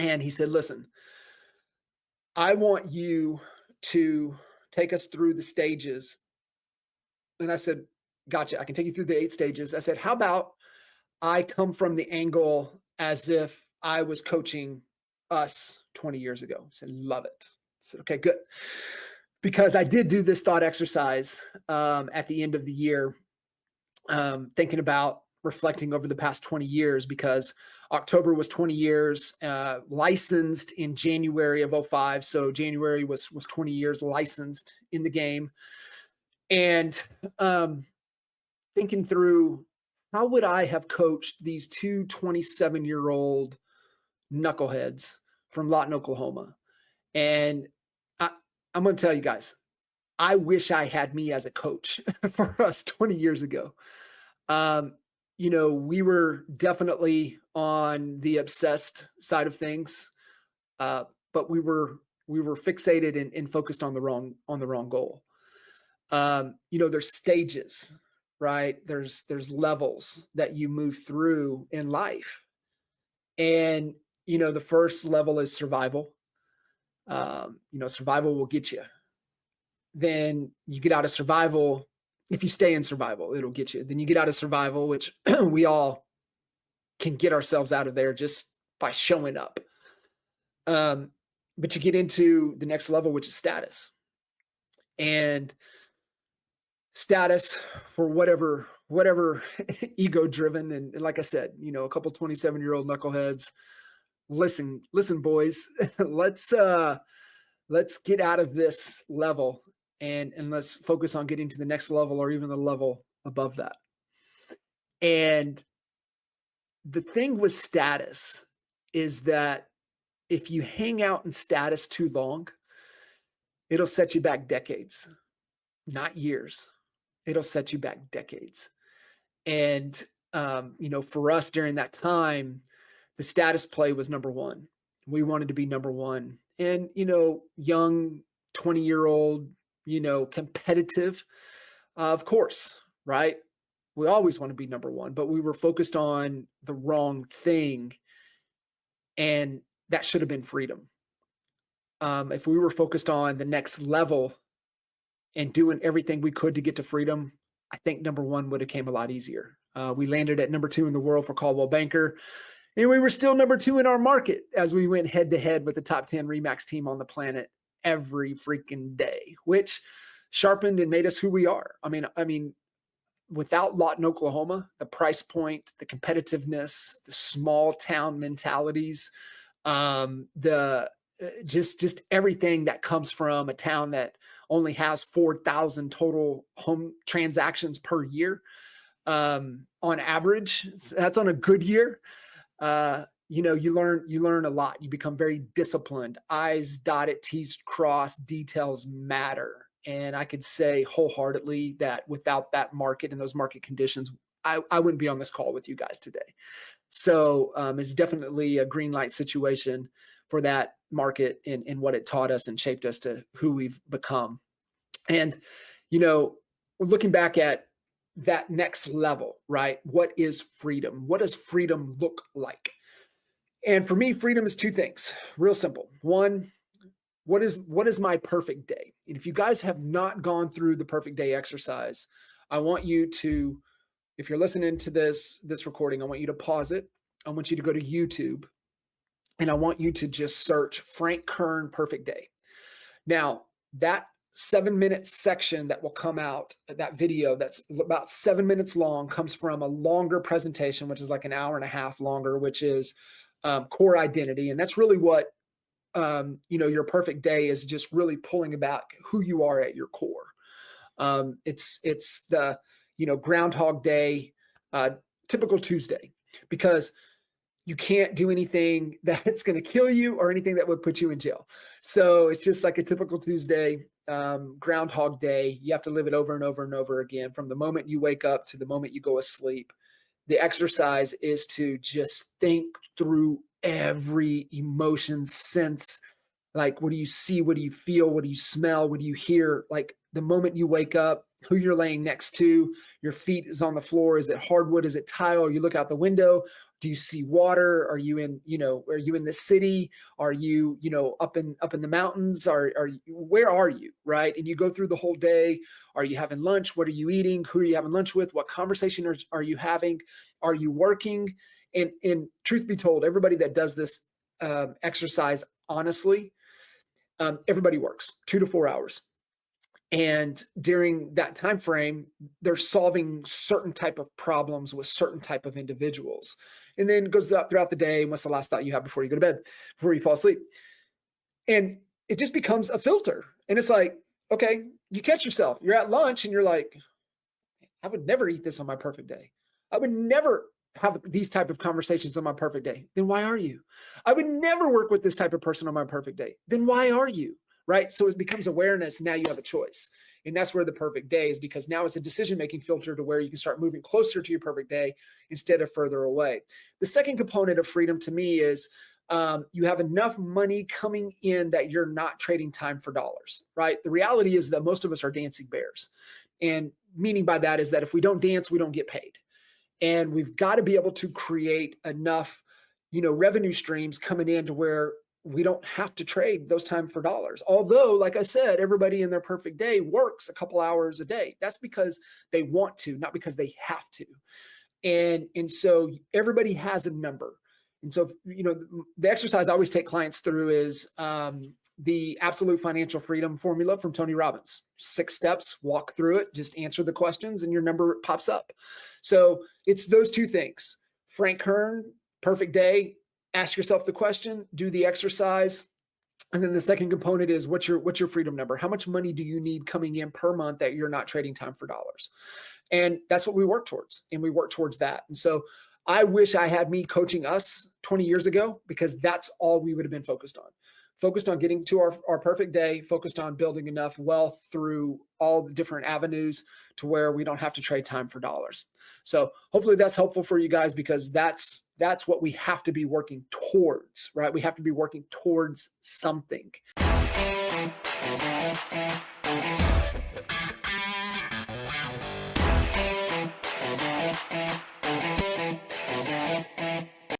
And he said, listen, I want you to take us through the stages. And I said, gotcha. I can take you through the 8 stages. I said, how about I come from the angle as if I was coaching us 20 years ago? I said, love it. I said, okay, good. Because I did do this thought exercise at the end of the year, thinking about reflecting over the past 20 years, because October was 20 years, licensed in January of 05. So January was 20 years licensed in the game. And thinking through, how would I have coached these two 27-year-old knuckleheads from Lawton, Oklahoma? And I'm going to tell you guys, I wish I had me as a coach for us 20 years ago. We were definitely on the obsessed side of things, but we were fixated and focused on the wrong goal. There's stages, right? There's levels that you move through in life. And, the first level is survival. Survival will get you. Then you get out of survival. If you stay in survival, it'll get you. Then you get out of survival, which we all can get ourselves out of there just by showing up. But you get into the next level, which is status. And status, for whatever ego driven. And like I said, a couple 27-year-old knuckleheads, listen, boys, let's get out of this level and let's focus on getting to the next level, or even the level above that. And the thing with status is that if you hang out in status too long, it'll set you back decades, not years. It'll set you back decades. And, for us during that time, the status play was number one. We wanted to be number one. And, young 20-year-old, competitive, of course, right? We always want to be number one, but we were focused on the wrong thing. And that should have been freedom. If we were focused on the next level and doing everything we could to get to freedom, I think number one would have came a lot easier. We landed at number 2 in the world for Caldwell Banker, and we were still number 2 in our market as we went head to head with the top 10 Remax team on the planet every freaking day, which sharpened and made us who we are. I mean, without Lawton, Oklahoma, the price point, the competitiveness, the small town mentalities, just everything that comes from a town that only has 4,000 total home transactions per year. On average, that's on a good year. You learn a lot. You become very disciplined. I's dotted, T's crossed, details matter. And I could say wholeheartedly that without that market and those market conditions, I wouldn't be on this call with you guys today. So it's definitely a green light situation for that market and what it taught us and shaped us to who we've become. And, looking back at that next level, right? What is freedom? What does freedom look like? And for me, freedom is 2 things, real simple. One, what is my perfect day? And if you guys have not gone through the perfect day exercise, I want you to, if you're listening to this recording, I want you to pause it. I want you to go to YouTube, and I want you to just search Frank Kern perfect day. Now, that 7-minute section that will come out, that video that's about 7 minutes long, comes from a longer presentation, which is like an hour and a half longer, which is core identity. And that's really what, your perfect day is, just really pulling about who you are at your core. It's the, Groundhog Day, typical Tuesday, because you can't do anything that's going to kill you or anything that would put you in jail. So it's just like a typical Tuesday, Groundhog Day. You have to live it over and over and over again, from the moment you wake up to the moment you go asleep. The exercise is to just think through every emotion, sense, like, what do you see? What do you feel? What do you smell? What do you hear? Like, the moment you wake up, who you're laying next to, your feet is on the floor. Is it hardwood? Is it tile? You look out the window. Do you see water? Are you in, are you in the city? Are you, up in the mountains? Where are you? Right. And you go through the whole day. Are you having lunch? What are you eating? Who are you having lunch with? What conversation are you having? Are you working? And truth be told, everybody that does this exercise, honestly, everybody works 2 to 4 hours. And during that time frame, they're solving certain type of problems with certain type of individuals. And then it goes throughout the day. What's the last thought you have before you go to bed, before you fall asleep? And it just becomes a filter. And it's like, okay, you catch yourself. You're at lunch and you're like, I would never eat this on my perfect day. I would never have these type of conversations on my perfect day. Then why are you? I would never work with this type of person on my perfect day. Then why are you? Right? So it becomes awareness. Now you have a choice. And that's where the perfect day is, because now it's a decision-making filter to where you can start moving closer to your perfect day instead of further away. The second component of freedom to me is you have enough money coming in that you're not trading time for dollars, right? The reality is that most of us are dancing bears. And meaning by that is that if we don't dance, we don't get paid. And we've got to be able to create enough, revenue streams coming in to where we don't have to trade those time for dollars. Although, like I said, everybody in their perfect day works a couple hours a day. That's because they want to, not because they have to. And so everybody has a number. And so, the exercise I always take clients through is the absolute financial freedom formula from Tony Robbins. 6 steps, walk through it, just answer the questions and your number pops up. So it's those 2 things. Frank Kern, perfect day, ask yourself the question, do the exercise. And then the second component is what's your freedom number? How much money do you need coming in per month that you're not trading time for dollars? And that's what we work towards. And we work towards that. And so I wish I had me coaching us 20 years ago, because that's all we would have been focused on getting to our perfect day, focused on building enough wealth through all the different avenues to where we don't have to trade time for dollars. So hopefully that's helpful for you guys, because that's what we have to be working towards, right? We have to be working towards something.